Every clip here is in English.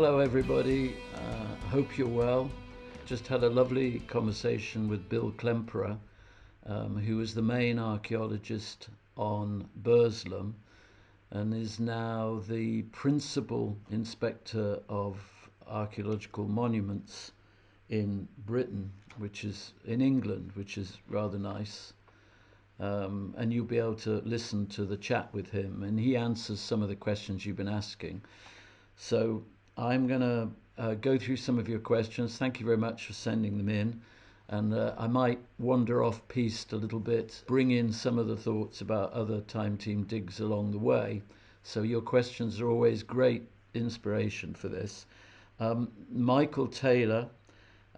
Hello, everybody. Hope you're well. Just had a lovely conversation with Bill Klemperer, who is the main archaeologist on Burslem and is now the principal inspector of archaeological monuments in Britain, which is in England, which is rather nice. And you'll be able to listen to the chat with him, and he answers some of the questions you've been asking. So I'm going to go through some of your questions. Thank you very much for sending them in. And I might wander off piste a little bit, bring in some of the thoughts about other Time Team digs along the way. So your questions are always great inspiration for this. Michael Taylor,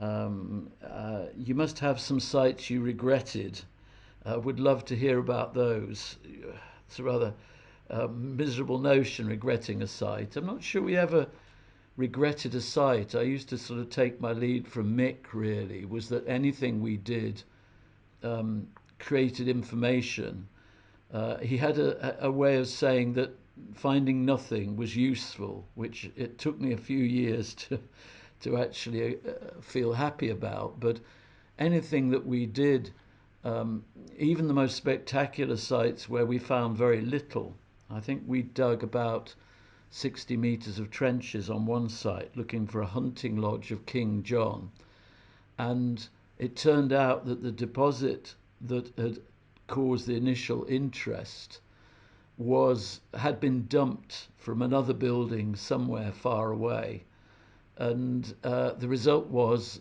you must have some sites you regretted. Would love to hear about those. It's a rather miserable notion, regretting a site. I'm not sure we ever regretted a site. I used to sort of take my lead from Mick, really, was that anything we did created information. He had a way of saying that finding nothing was useful, which it took me a few years to actually feel happy about. But anything that we did, even the most spectacular sites where we found very little. I think we dug about 60 meters of trenches on one site looking for a hunting lodge of King John. And it turned out that the deposit that had caused the initial interest had been dumped from another building somewhere far away. And the result was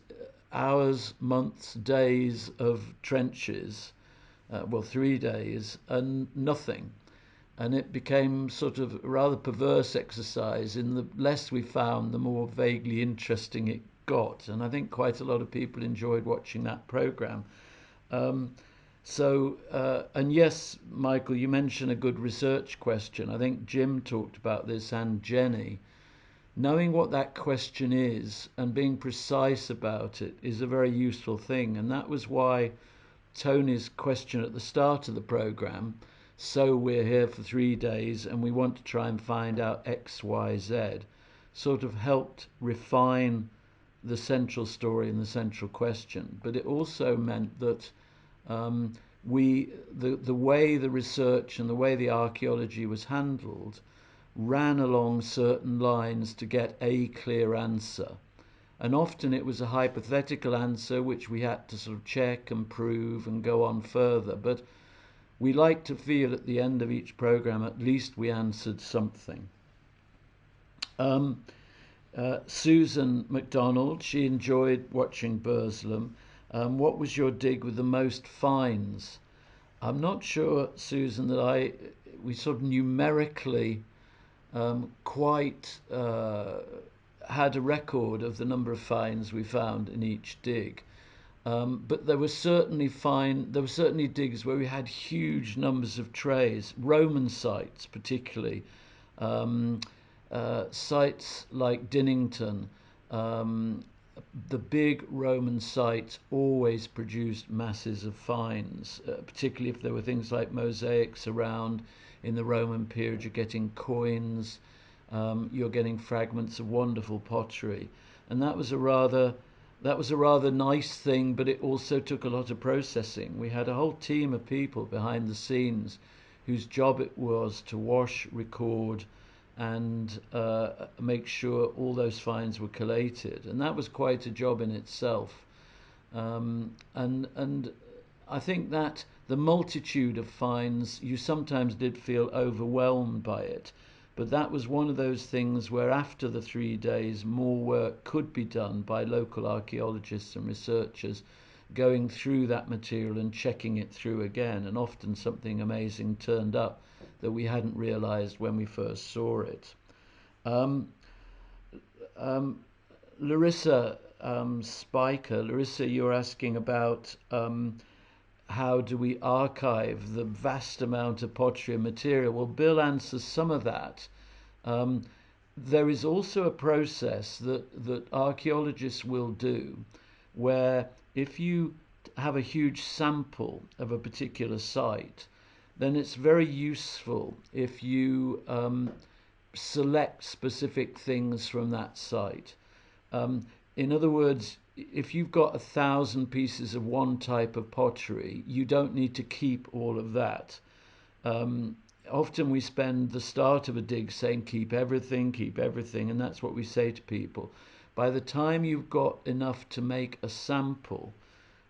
hours, months, days of trenches, 3 days, and nothing. And it became sort of a rather perverse exercise. In the less we found, the more vaguely interesting it got. And I think quite a lot of people enjoyed watching that program. And yes, Michael, you mentioned a good research question. I think Jim talked about this, and Jenny. Knowing what that question is and being precise about it is a very useful thing. And that was why Tony's question at the start of the program, so we're here for 3 days and we want to try and find out X, Y, Z, sort of helped refine the central story and the central question. But it also meant that the way the research and the way the archaeology was handled ran along certain lines to get a clear answer. And often it was a hypothetical answer which we had to sort of check and prove and go on further. But we like to feel at the end of each program at least we answered something. Susan MacDonald, she enjoyed watching Burslem. What was your dig with the most finds? I'm not sure, Susan, that we sort of numerically quite had a record of the number of finds we found in each dig. But there were certainly digs where we had huge numbers of trays, Roman sites particularly, sites like Dinnington. The big Roman sites always produced masses of finds, particularly if there were things like mosaics around. In the Roman period, you're getting coins, you're getting fragments of wonderful pottery, and that was a rather nice thing, but it also took a lot of processing. We had a whole team of people behind the scenes whose job it was to wash, record, and make sure all those finds were collated, and that was quite a job in itself. And I think that the multitude of finds, you sometimes did feel overwhelmed by it. But that was one of those things where after the 3 days, more work could be done by local archaeologists and researchers going through that material and checking it through again. And often something amazing turned up that we hadn't realized when we first saw it. Larissa Spiker, Larissa, you're asking about how do we archive the vast amount of pottery and material? Well, Bill answers some of that. There is also a process that archaeologists will do where if you have a huge sample of a particular site, then it's very useful if you select specific things from that site. In other words, if you've got 1,000 pieces of one type of pottery, you don't need to keep all of that. Often we spend the start of a dig saying keep everything, and that's what we say to people. By the time you've got enough to make a sample,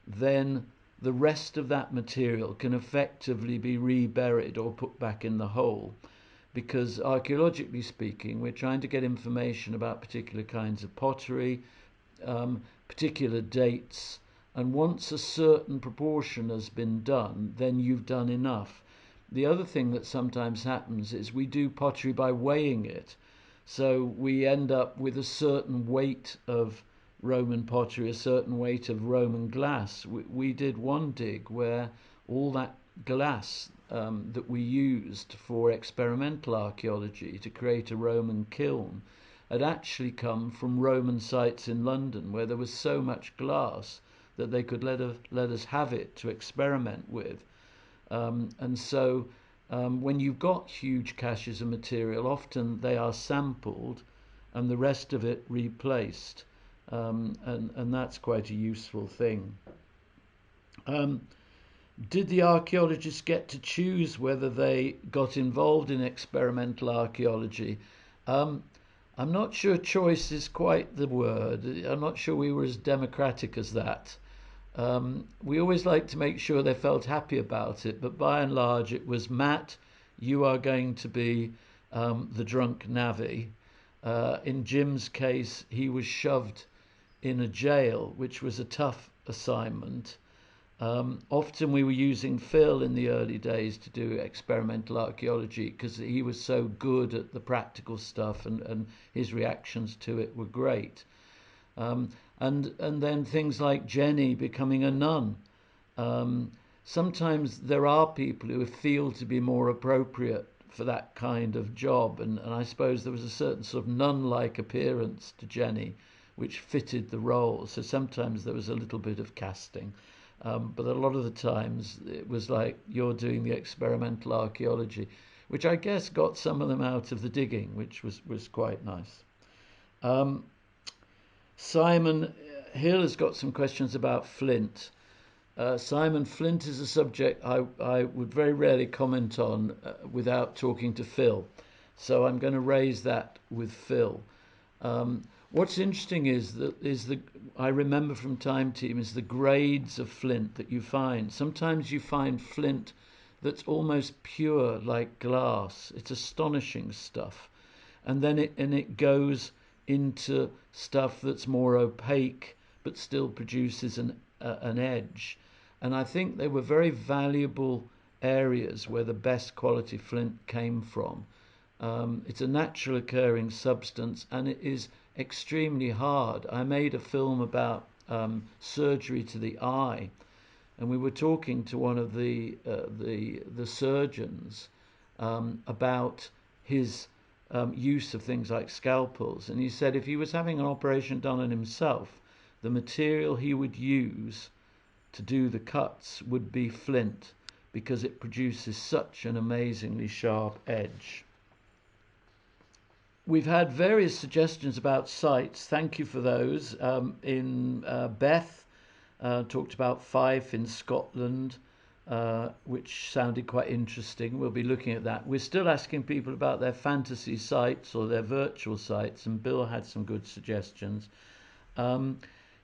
then the rest of that material can effectively be reburied or put back in the hole. Because archaeologically speaking, we're trying to get information about particular kinds of pottery, particular dates, and once a certain proportion has been done, then you've done enough. The other thing that sometimes happens is we do pottery by weighing it. So we end up with a certain weight of Roman pottery, a certain weight of Roman glass. We did one dig where all that glass that we used for experimental archaeology to create a Roman kiln had actually come from Roman sites in London where there was so much glass that they could let us have it to experiment with. And so when you've got huge caches of material, often they are sampled and the rest of it replaced. And that's quite a useful thing. Did the archaeologists get to choose whether they got involved in experimental archaeology? I'm not sure choice is quite the word. I'm not sure we were as democratic as that. We always like to make sure they felt happy about it, but by and large it was, Matt, you are going to be the drunk navvy. In Jim's case, he was shoved in a jail, which was a tough assignment. Often we were using Phil in the early days to do experimental archaeology because he was so good at the practical stuff, and his reactions to it were great. And then things like Jenny becoming a nun. Sometimes there are people who feel to be more appropriate for that kind of job, and I suppose there was a certain sort of nun-like appearance to Jenny which fitted the role. So sometimes there was a little bit of casting. But a lot of the times it was like, you're doing the experimental archaeology, which I guess got some of them out of the digging, which was quite nice. Simon Hill has got some questions about Flint. Simon, Flint is a subject I would very rarely comment on without talking to Phil. So I'm going to raise that with Phil. What's interesting is I remember from Time Team is the grades of flint that you find. Sometimes you find flint that's almost pure like glass. It's astonishing stuff. And then it goes into stuff that's more opaque but still produces an edge. And I think they were very valuable areas where the best quality flint came from. It's a natural occurring substance, and it is extremely hard. I made a film about surgery to the eye, and we were talking to one of the surgeons about his use of things like scalpels, and he said if he was having an operation done on himself, the material he would use to do the cuts would be flint because it produces such an amazingly sharp edge. We've had various suggestions about sites. Thank you for those. Beth talked about Fife in Scotland, which sounded quite interesting. We'll be looking at that. We're still asking people about their fantasy sites or their virtual sites, and Bill had some good suggestions.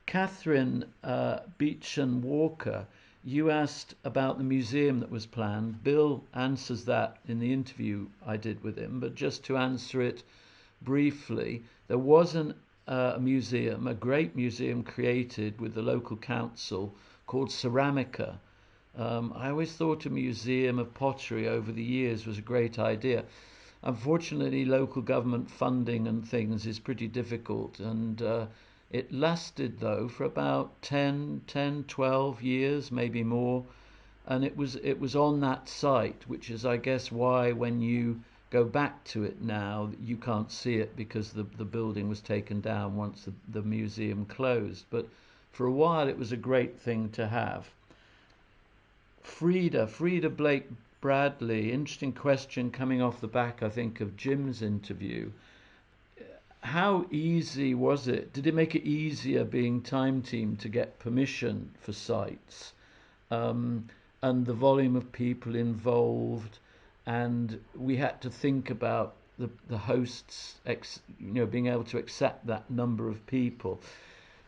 Catherine Beechan Walker, you asked about the museum that was planned. Bill answers that in the interview I did with him, but just to answer it briefly, there was a museum, a great museum created with the local council called Ceramica. I always thought a museum of pottery over the years was a great idea. Unfortunately, local government funding and things is pretty difficult, and it lasted though for about 10, 12 years, maybe more, and it was on that site, which is I guess why when you go back to it now you can't see it, because the building was taken down once the museum closed. But for a while it was a great thing to have. Frida Blake Bradley, interesting question coming off the back, I think, of Jim's interview. How easy was it? Did it make it easier being time team to get permission for sites? Um, and the volume of people involved, and we had to think about the hosts, being able to accept that number of people.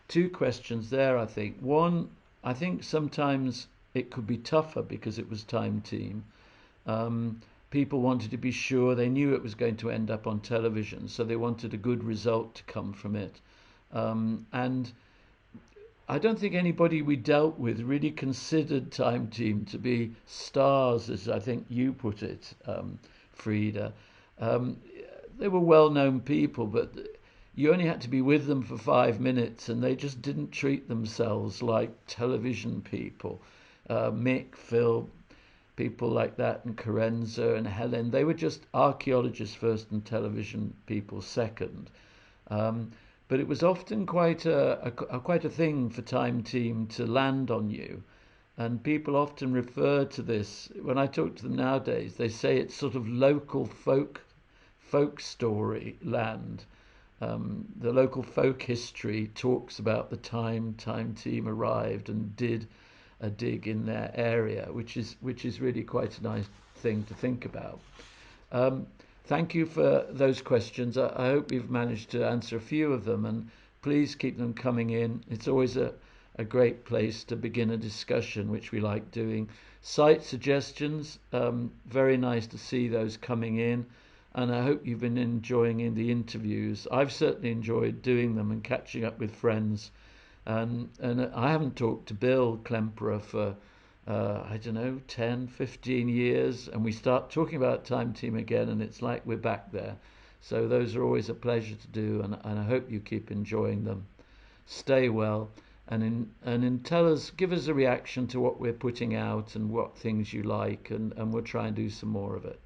Two questions there, I think. One, I think sometimes it could be tougher because it was time team. Um, People wanted to be sure they knew it was going to end up on television, so they wanted a good result to come from it. And I don't think anybody we dealt with really considered Time Team to be stars, as I think you put it, Frida. Um, they were well-known people, but you only had to be with them for 5 minutes, and they just didn't treat themselves like television people. Mick, Phil, people like that, and Carenza and Helen, they were just archaeologists first and television people second. Um, but it was often quite a thing for Time Team to land on you. And people often refer to this, when I talk to them nowadays, they say it's sort of local folk story land. The local folk history talks about the Time Team arrived and did a dig in their area, which is really quite a nice thing to think about. Um, Thank you for those questions. I hope we've managed to answer a few of them, and please keep them coming in. It's always a great place to begin a discussion, which we like doing. Site suggestions, very nice to see those coming in, and I hope you've been enjoying the interviews. I've certainly enjoyed doing them and catching up with friends. And I haven't talked to Bill Klemperer for I don't know, 10, 15 years, and we start talking about Time Team again, and it's like we're back there. So those are always a pleasure to do, and I hope you keep enjoying them. Stay well, and tell us, give us a reaction to what we're putting out and what things you like, and we'll try and do some more of it.